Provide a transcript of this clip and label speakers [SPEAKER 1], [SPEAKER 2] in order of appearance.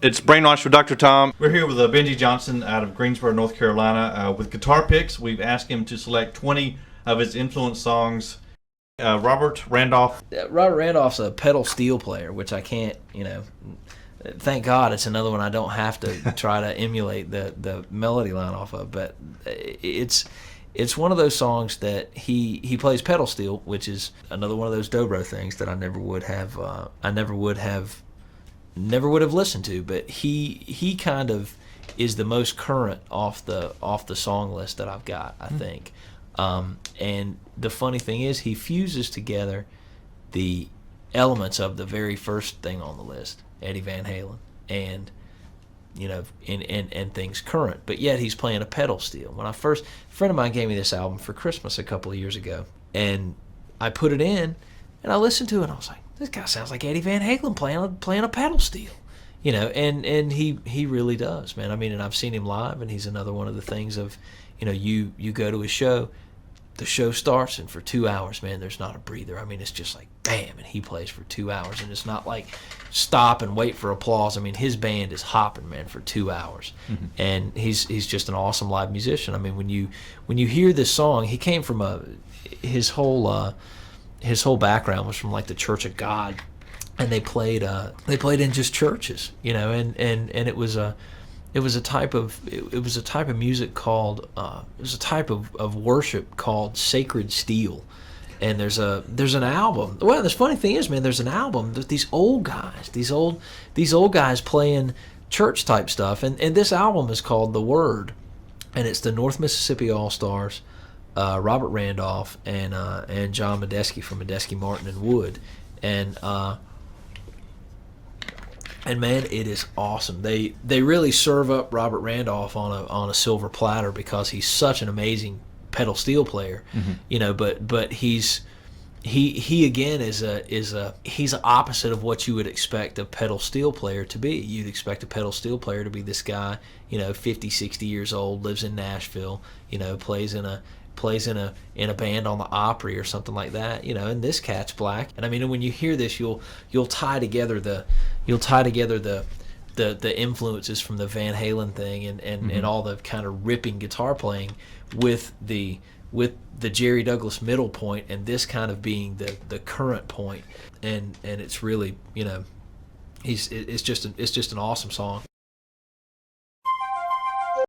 [SPEAKER 1] It's Brainwash with Dr. Tom. We're here with Benjy Johnson out of Greensboro, North Carolina. With guitar picks, we've asked him to select 20 of his influence songs. Robert Randolph.
[SPEAKER 2] Robert Randolph's a pedal steel player, which I can't, thank God it's another one I don't have to try to emulate the melody line off of. But it's one of those songs that he plays pedal steel, which is another one of those dobro things that I never would have listened to. But he kind of is the most current off the song list that I've got, I think. And the funny thing is, he fuses together the elements of the very first thing on the list, Eddie Van Halen, and and things current, but yet he's playing a pedal steel. A friend of mine gave me this album for Christmas a couple of years ago, and I put it in, and I listened to it, and I was like, this guy sounds like Eddie Van Halen playing a pedal steel, and he really does, man. I mean, and I've seen him live, and he's another one of the things of, you go to a show, the show starts, and for 2 hours, man, there's not a breather. I mean, it's just like bam, and he plays for 2 hours, and it's not like stop and wait for applause. I mean, his band is hopping, man, for 2 hours, and he's just an awesome live musician. I mean, when you hear this song, he came from his whole background was from like the Church of God, and they played in just churches, and it was a type of music called it was a type of worship called sacred steel. And there's an album. Well, the funny thing is, man, there's an album that these old guys playing church type stuff, and this album is called The Word, and it's the North Mississippi All Stars, Robert Randolph and John Medeski from Medeski, Martin and Wood, and man, it is awesome. They really serve up Robert Randolph on a silver platter because he's such an amazing pedal steel player, but he again he's opposite of what you would expect a pedal steel player to be. You'd expect a pedal steel player to be this guy, 50, 60 years old, lives in Nashville, plays in a band on the Opry or something like that, and this cat's black. And I mean, when you hear this, you'll tie together the influences from the Van Halen thing and all the kind of ripping guitar playing with the Jerry Douglas middle point, and this kind of being the current point, and it's really, it's just an awesome song.